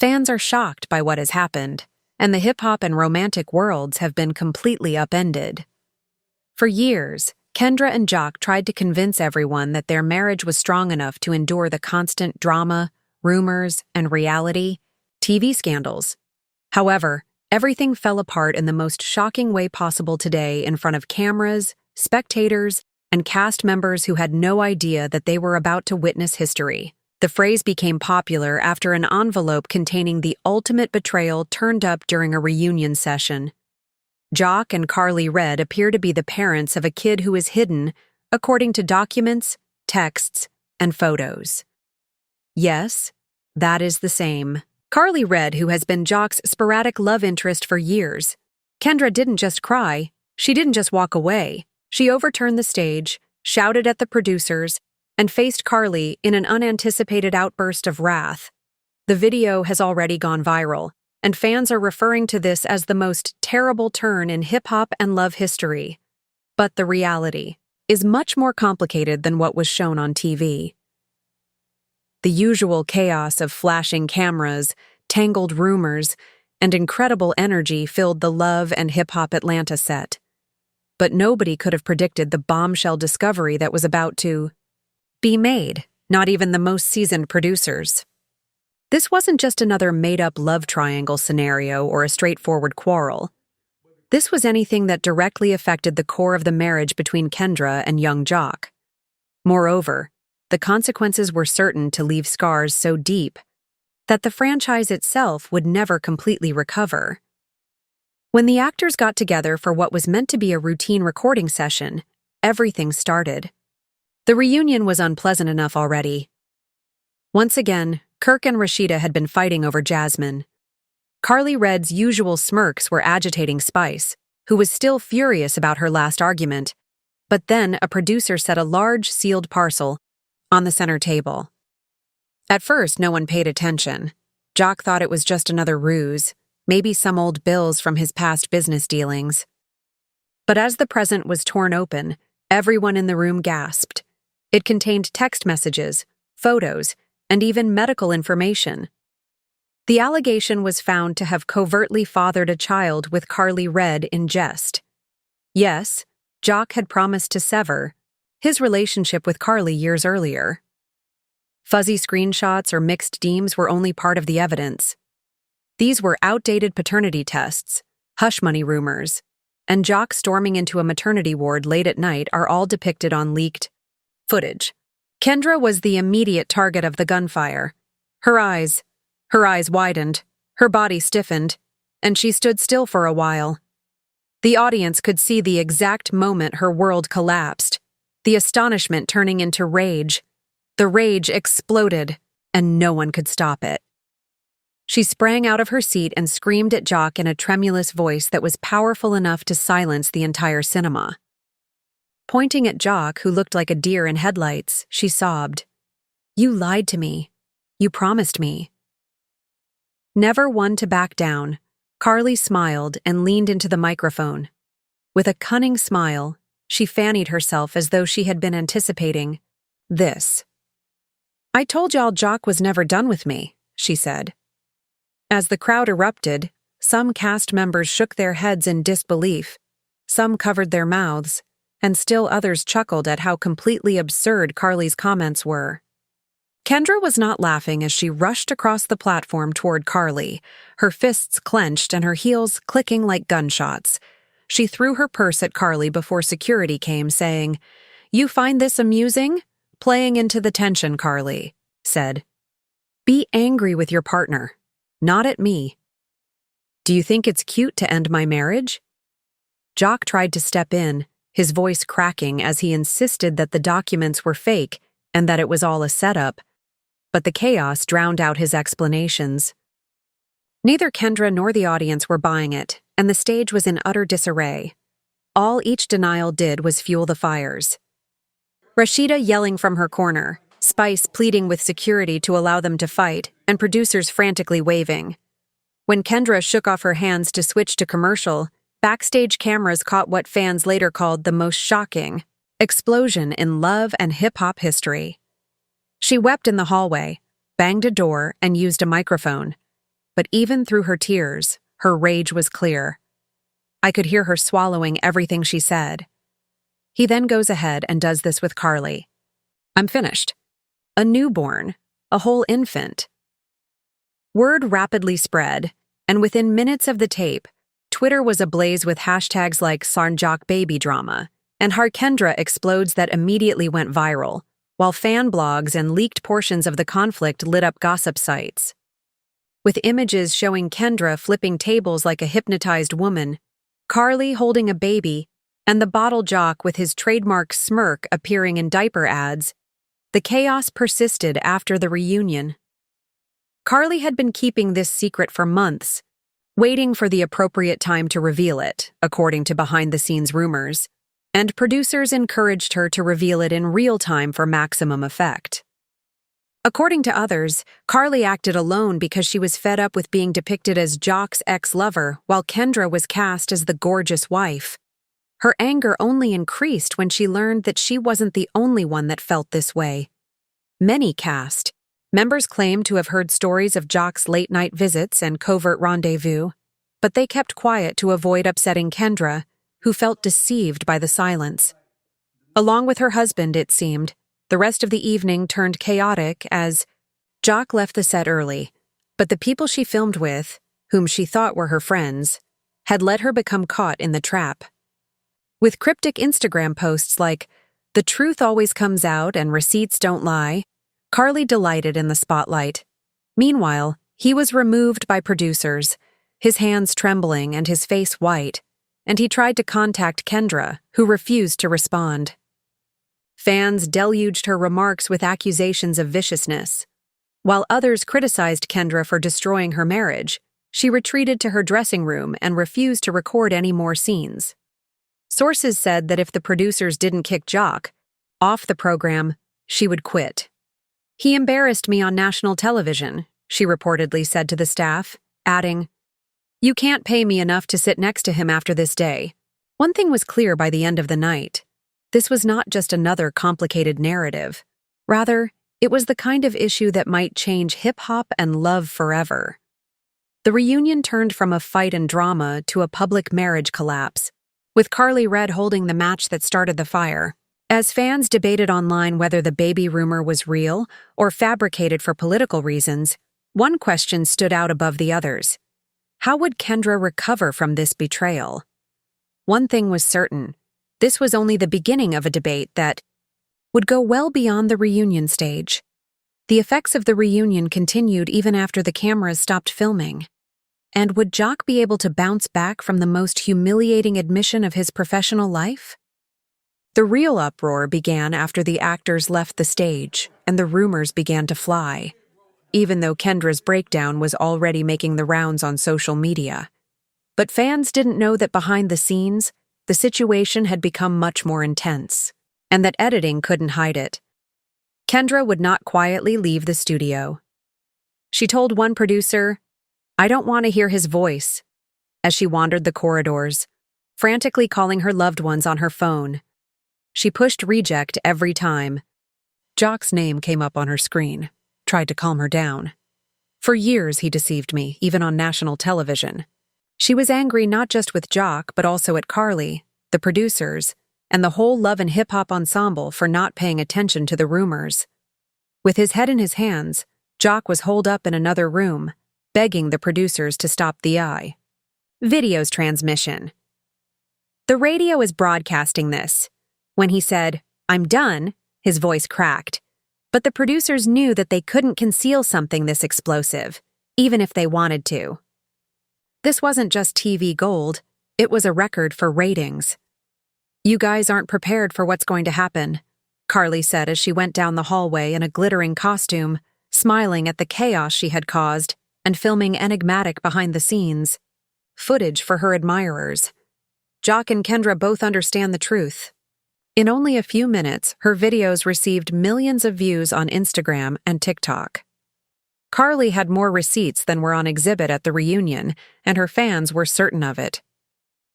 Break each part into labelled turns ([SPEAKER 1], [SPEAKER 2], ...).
[SPEAKER 1] Fans are shocked by what has happened, and the hip-hop and romantic worlds have been completely upended. For years, Kendra and Joc tried to convince everyone that their marriage was strong enough to endure the constant drama, rumors, and reality TV scandals. However, everything fell apart in the most shocking way possible today in front of cameras, spectators, and cast members who had no idea that they were about to witness history. The phrase became popular after an envelope containing the ultimate betrayal turned up during a reunion session. Joc and Karlie appear to be the parents of a kid who is hidden, according to documents, texts, and photos. Yes, that is the same. Karlie, who has been Joc's sporadic love interest for years. Kendra didn't just cry, she didn't just walk away. She overturned the stage, shouted at the producers, and faced Karlie in an unanticipated outburst of wrath. The video has already gone viral, and fans are referring to this as the most terrible turn in hip-hop and love history. But the reality is much more complicated than what was shown on TV. The usual chaos of flashing cameras, tangled rumors, and incredible energy filled the Love and Hip Hop Atlanta set. But nobody could have predicted the bombshell discovery that was about to be made, not even the most seasoned producers. This wasn't just another made-up love triangle scenario or a straightforward quarrel. This was anything that directly affected the core of the marriage between Kendra and young Joc. Moreover, the consequences were certain to leave scars so deep that the franchise itself would never completely recover. When the actors got together for what was meant to be a routine recording session, everything started. The reunion was unpleasant enough already. Once again, Kirk and Rashida had been fighting over Jasmine. Karlie's usual smirks were agitating Spice, who was still furious about her last argument. But then a producer set a large sealed parcel on the center table. At first, no one paid attention. Joc thought it was just another ruse, maybe some old bills from his past business dealings. But as the present was torn open, everyone in the room gasped. It contained text messages, photos, and even medical information. The allegation was found to have covertly fathered a child with Karlie in jest. Yes, Joc had promised to sever his relationship with Karlie years earlier. Fuzzy screenshots or mixed DMs were only part of the evidence. These were outdated paternity tests, hush money rumors, and Joc storming into a maternity ward late at night are all depicted on leaked footage. Kendra was the immediate target of the gunfire. Her eyes widened, her body stiffened, and she stood still for a while. The audience could see the exact moment her world collapsed, the astonishment turning into rage. The rage exploded, and no one could stop it. She sprang out of her seat and screamed at Joc in a tremulous voice that was powerful enough to silence the entire cinema. Pointing at Joc, who looked like a deer in headlights, she sobbed, "You lied to me. You promised me." Never one to back down, Karlie smiled and leaned into the microphone. With a cunning smile, she fannied herself as though she had been anticipating this. "I told y'all Joc was never done with me," she said. As the crowd erupted, some cast members shook their heads in disbelief, some covered their mouths, and still others chuckled at how completely absurd Karlie's comments were. Kendra was not laughing as she rushed across the platform toward Karlie, her fists clenched and her heels clicking like gunshots. She threw her purse at Karlie before security came, saying, "You find this amusing? Playing into the tension," Karlie said. "Be angry with your partner, not at me. Do you think it's cute to end my marriage?" Joc tried to step in, his voice cracking as he insisted that the documents were fake and that it was all a setup, but the chaos drowned out his explanations. Neither Kendra nor the audience were buying it, and the stage was in utter disarray. All each denial did was fuel the fires. Rashida yelling from her corner, Spice pleading with security to allow them to fight, and producers frantically waving. When Kendra shook off her hands to switch to commercial, backstage cameras caught what fans later called the most shocking explosion in love and hip-hop history. She wept in the hallway, banged a door, and used a microphone. but even through her tears, her rage was clear. I could hear her swallowing everything she said. He then goes ahead and does this with Karlie. I'm finished. A newborn, a whole infant. Word rapidly spread, and within minutes of the tape, Twitter was ablaze with hashtags like Joc baby drama, and Kendra explodes that immediately went viral, while fan blogs and leaked portions of the conflict lit up gossip sites. With images showing Kendra flipping tables like a hypnotized woman, Karlie holding a baby, and the bottle Joc with his trademark smirk appearing in diaper ads, the chaos persisted after the reunion. Karlie had been keeping this secret for months, waiting for the appropriate time to reveal it, according to behind-the-scenes rumors, and producers encouraged her to reveal it in real time for maximum effect. According to others, Karlie acted alone because she was fed up with being depicted as Joc's ex-lover while Kendra was cast as the gorgeous wife. Her anger only increased when she learned that she wasn't the only one that felt this way. Many cast members claimed to have heard stories of Joc's late-night visits and covert rendezvous, but they kept quiet to avoid upsetting Kendra, who felt deceived by the silence. Along with her husband, it seemed, the rest of the evening turned chaotic as Joc left the set early, but the people she filmed with, whom she thought were her friends, had let her become caught in the trap. With cryptic Instagram posts like, "The truth always comes out and receipts don't lie," Karlie delighted in the spotlight. Meanwhile, he was removed by producers, his hands trembling and his face white, and he tried to contact Kendra, who refused to respond. Fans deluged her remarks with accusations of viciousness. While others criticized Kendra for destroying her marriage, she retreated to her dressing room and refused to record any more scenes. Sources said that if the producers didn't kick Joc off the program, she would quit. "He embarrassed me on national television," she reportedly said to the staff, adding, "You can't pay me enough to sit next to him after this day." One thing was clear by the end of the night. This was not just another complicated narrative. Rather, it was the kind of issue that might change hip-hop and love forever. The reunion turned from a fight and drama to a public marriage collapse, with Karlie Red holding the match that started the fire. As fans debated online whether the baby rumor was real or fabricated for political reasons, one question stood out above the others. How would Kendra recover from this betrayal? One thing was certain. This was only the beginning of a debate that would go well beyond the reunion stage. The effects of the reunion continued even after the cameras stopped filming. And would Joc be able to bounce back from the most humiliating admission of his professional life? The real uproar began after the actors left the stage and the rumors began to fly, even though Kendra's breakdown was already making the rounds on social media. But fans didn't know that behind the scenes, the situation had become much more intense, and that editing couldn't hide it. Kendra would not quietly leave the studio. She told one producer, "I don't want to hear his voice," as she wandered the corridors, frantically calling her loved ones on her phone. She pushed reject every time. Joc's name came up on her screen, tried to calm her down. For years he deceived me, even on national television. She was angry not just with Joc, but also at Karlie, the producers, and the whole Love and Hip Hop ensemble for not paying attention to the rumors. With his head in his hands, Joc was holed up in another room, begging the producers to stop the eye. Video's transmission. The radio is broadcasting this. When he said, "I'm done," his voice cracked. But the producers knew that they couldn't conceal something this explosive, even if they wanted to. This wasn't just TV gold, it was a record for ratings. "You guys aren't prepared for what's going to happen," Karlie said as she went down the hallway in a glittering costume, smiling at the chaos she had caused and filming enigmatic behind the scenes footage for her admirers. Joc and Kendra both understand the truth. In only a few minutes, her videos received millions of views on Instagram and TikTok. Karlie had more receipts than were on exhibit at the reunion, and her fans were certain of it.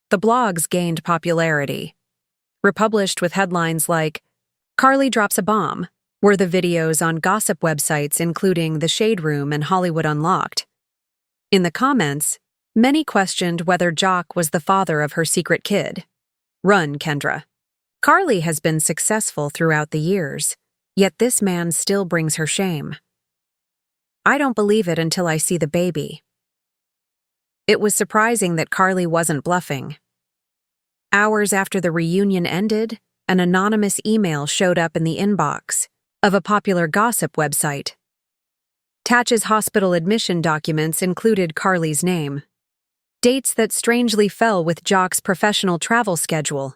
[SPEAKER 1] The blogs gained popularity. Republished with headlines like, "Karlie drops a bomb," were the videos on gossip websites including The Shade Room and Hollywood Unlocked. In the comments, many questioned whether Joc was the father of her secret kid. Run, Kendra. Karlie has been successful throughout the years, yet this man still brings her shame. I don't believe it until I see the baby. It was surprising that Karlie wasn't bluffing. Hours after the reunion ended, an anonymous email showed up in the inbox of a popular gossip website. Tatch's hospital admission documents included Karlie's name. Dates that strangely fell with Joc's professional travel schedule.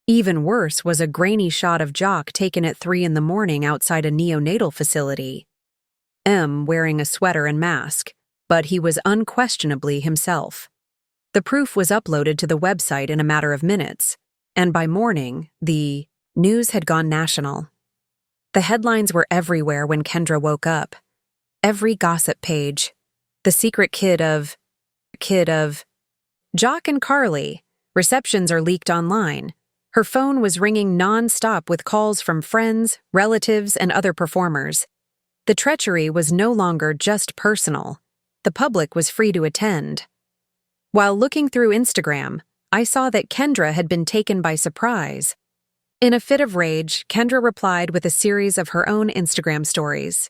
[SPEAKER 1] Even worse was a grainy shot of Joc taken at 3 a.m. outside a neonatal facility. Wearing a sweater and mask, but he was unquestionably himself. The proof was uploaded to the website in a matter of minutes, and by morning, the news had gone national. The headlines were everywhere when Kendra woke up. Every gossip page. The secret kid of Joc and Karlie. Receptions are leaked online. Her phone was ringing non-stop with calls from friends, relatives, and other performers. The treachery was no longer just personal. The public was free to attend. While looking through Instagram, I saw that Kendra had been taken by surprise. In a fit of rage, Kendra replied with a series of her own Instagram stories.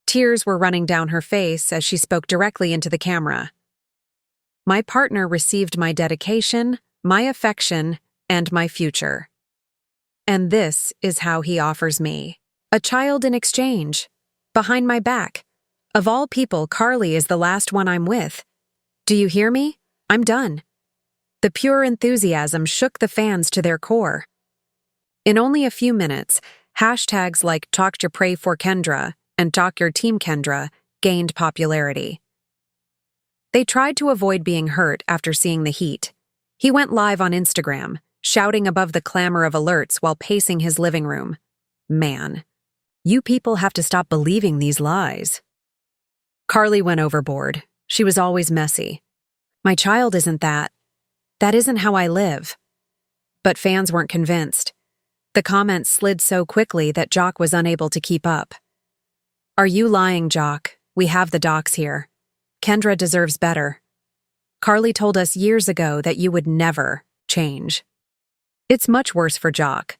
[SPEAKER 1] Tears were running down her face as she spoke directly into the camera. My partner received my dedication, my affection, and my future. And this is how he offers me a child in exchange. Behind my back. Of all people, Karlie is the last one I'm with. Do you hear me? I'm done. The pure enthusiasm shook the fans to their core. In only a few minutes, hashtags like Talk to Pray for Kendra and Talk Your Team Kendra gained popularity. They tried to avoid being hurt after seeing the heat. He went live on Instagram, shouting above the clamor of alerts while pacing his living room. Man, you people have to stop believing these lies. Karlie went overboard. She was always messy. My child isn't that. That isn't how I live. But fans weren't convinced. The comments slid so quickly that Joc was unable to keep up. Are you lying, Joc? We have the docs here. Kendra deserves better. Karlie told us years ago that you would never change. It's much worse for Joc.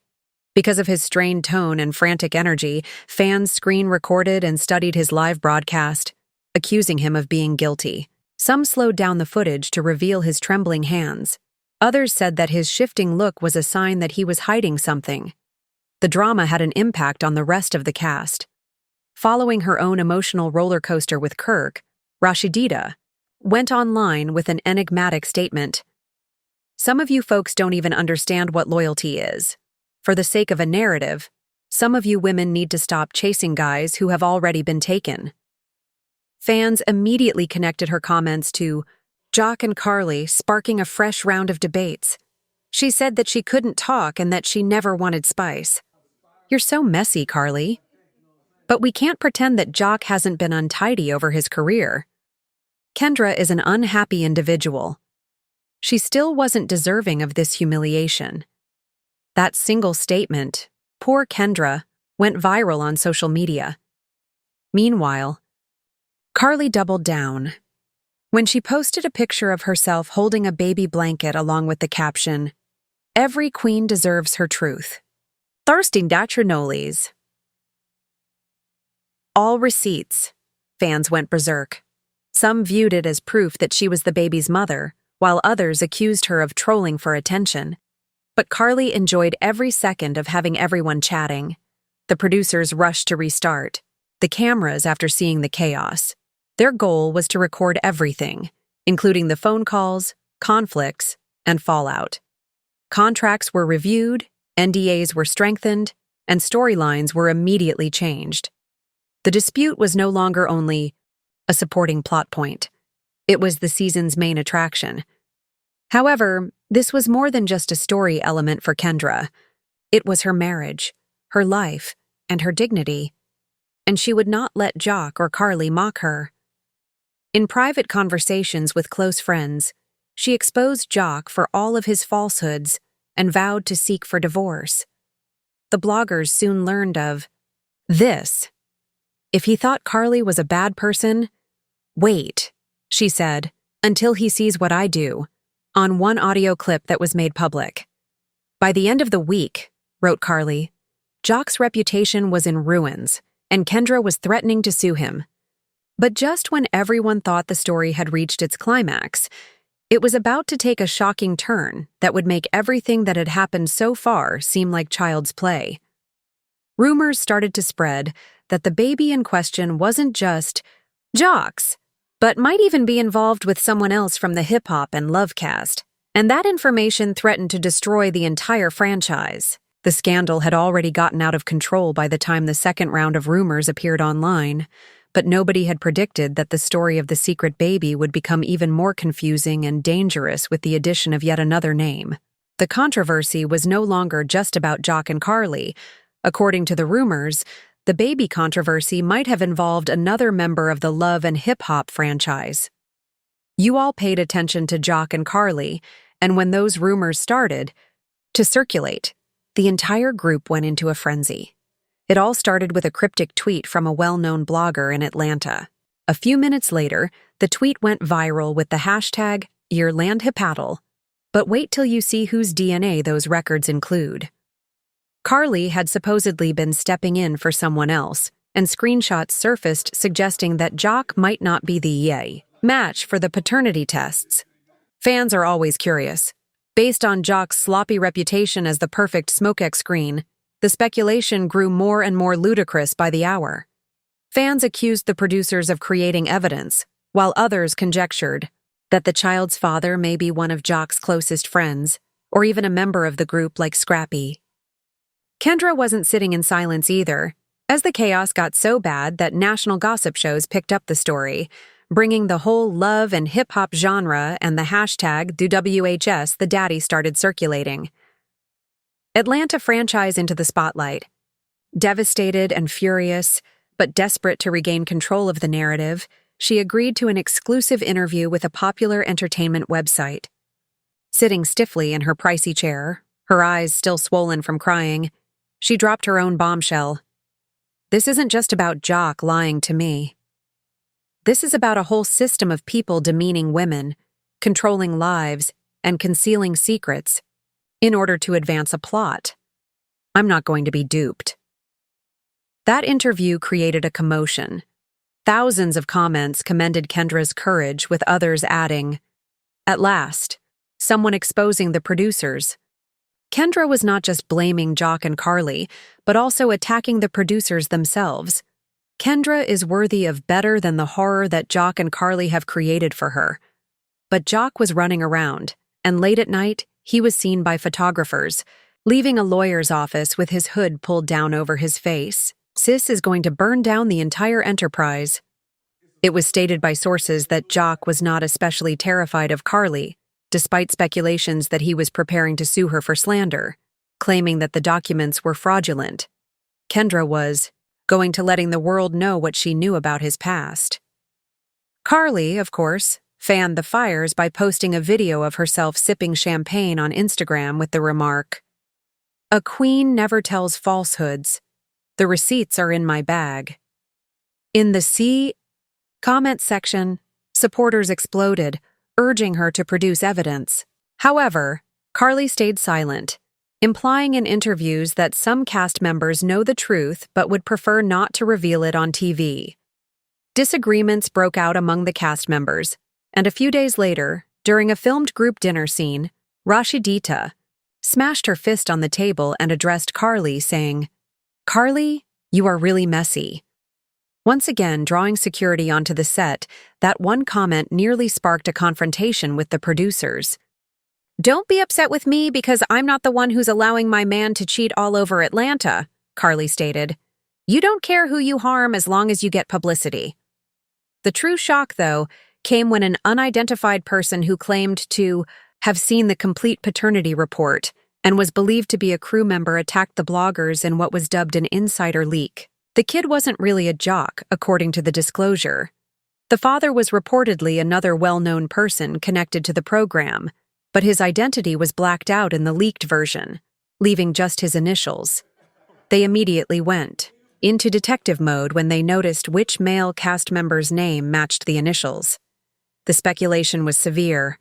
[SPEAKER 1] Because of his strained tone and frantic energy, fans screen-recorded and studied his live broadcast, accusing him of being guilty. Some slowed down the footage to reveal his trembling hands. Others said that his shifting look was a sign that he was hiding something. The drama had an impact on the rest of the cast. Following her own emotional roller coaster with Kirk, Rashidita went online with an enigmatic statement. Some of you folks don't even understand what loyalty is. For the sake of a narrative, some of you women need to stop chasing guys who have already been taken. Fans immediately connected her comments to Joc and Karlie, sparking a fresh round of debates. She said that she couldn't talk and that she never wanted spice. You're so messy, Karlie. But we can't pretend that Joc hasn't been untidy over his career. Kendra is an unhappy individual. She still wasn't deserving of this humiliation. That single statement, poor Kendra, went viral on social media. Meanwhile, Karlie doubled down. When she posted a picture of herself holding a baby blanket along with the caption, "Every queen deserves her truth." Thirsting Datrinoles. All receipts. Fans went berserk. Some viewed it as proof that she was the baby's mother, while others accused her of trolling for attention. But Karlie enjoyed every second of having everyone chatting. The producers rushed to restart. The cameras after seeing the chaos. Their goal was to record everything, including the phone calls, conflicts, and fallout. Contracts were reviewed, NDAs were strengthened, and storylines were immediately changed. The dispute was no longer only a supporting plot point. It was the season's main attraction. However, this was more than just a story element for Kendra. It was her marriage, her life, and her dignity. And she would not let Joc or Karlie mock her. In private conversations with close friends, she exposed Joc for all of his falsehoods and vowed to seek for divorce. The bloggers soon learned of this. If he thought Karlie was a bad person, wait, she said, until he sees what I do, on one audio clip that was made public. By the end of the week, wrote Karlie, Joc's reputation was in ruins, and Kendra was threatening to sue him. But just when everyone thought the story had reached its climax, it was about to take a shocking turn that would make everything that had happened so far seem like child's play. Rumors started to spread that the baby in question wasn't just Joc's, but might even be involved with someone else from the hip-hop and love cast, and that information threatened to destroy the entire franchise. The scandal had already gotten out of control by the time the second round of rumors appeared online, but nobody had predicted that the story of the secret baby would become even more confusing and dangerous with the addition of yet another name. The controversy was no longer just about Joc and Karlie. According to the rumors, the baby controversy might have involved another member of the love and hip-hop franchise. You all paid attention to Joc and Karlie, and when those rumors started to circulate, the entire group went into a frenzy. It all started with a cryptic tweet from a well-known blogger in Atlanta. A few minutes later, the tweet went viral with the hashtag #YerLandHipAddle. But wait till you see whose DNA those records include. Karlie had supposedly been stepping in for someone else, and screenshots surfaced suggesting that Joc might not be the match for the paternity tests. Fans are always curious. Based on Joc's sloppy reputation as the perfect SmokeX screen, the speculation grew more and more ludicrous by the hour. Fans accused the producers of creating evidence, while others conjectured that the child's father may be one of Joc's closest friends, or even a member of the group like Scrappy. Kendra wasn't sitting in silence either, as the chaos got so bad that national gossip shows picked up the story, bringing the whole love and hip-hop genre and the hashtag #DoWHS the daddy started circulating. Atlanta franchise into the spotlight. Devastated and furious, but desperate to regain control of the narrative, she agreed to an exclusive interview with a popular entertainment website. Sitting stiffly in her pricey chair, her eyes still swollen from crying, she dropped her own bombshell. This isn't just about Joc lying to me. This is about a whole system of people demeaning women, controlling lives, and concealing secrets in order to advance a plot. I'm not going to be duped. That interview created a commotion. Thousands of comments commended Kendra's courage, with others adding, "At last, someone exposing the producers." Kendra was not just blaming Joc and Karlie, but also attacking the producers themselves. Kendra is worthy of better than the horror that Joc and Karlie have created for her. But Joc was running around, and late at night, he was seen by photographers, leaving a lawyer's office with his hood pulled down over his face. Sis is going to burn down the entire enterprise. It was stated by sources that Joc was not especially terrified of Karlie, despite speculations that he was preparing to sue her for slander, claiming that the documents were fraudulent. Kendra was going to letting the world know what she knew about his past. Karlie, of course, fanned the fires by posting a video of herself sipping champagne on Instagram with the remark, "A queen never tells falsehoods. The receipts are in my bag." In the comment section, supporters exploded, urging her to produce evidence. However, Karlie stayed silent, implying in interviews that some cast members know the truth but would prefer not to reveal it on TV. Disagreements broke out among the cast members, and a few days later, during a filmed group dinner scene, Rashidita smashed her fist on the table and addressed Karlie, saying, "Karlie, you are really messy." Once again, drawing security onto the set, that one comment nearly sparked a confrontation with the producers. "Don't be upset with me because I'm not the one who's allowing my man to cheat all over Atlanta," Karlie stated. "You don't care who you harm as long as you get publicity." The true shock, though, came when an unidentified person who claimed to have seen the complete paternity report and was believed to be a crew member attacked the bloggers in what was dubbed an insider leak. The kid wasn't really a Joc, according to the disclosure. The father was reportedly another well-known person connected to the program, but his identity was blacked out in the leaked version, leaving just his initials. They immediately went into detective mode when they noticed which male cast member's name matched the initials. The speculation was severe,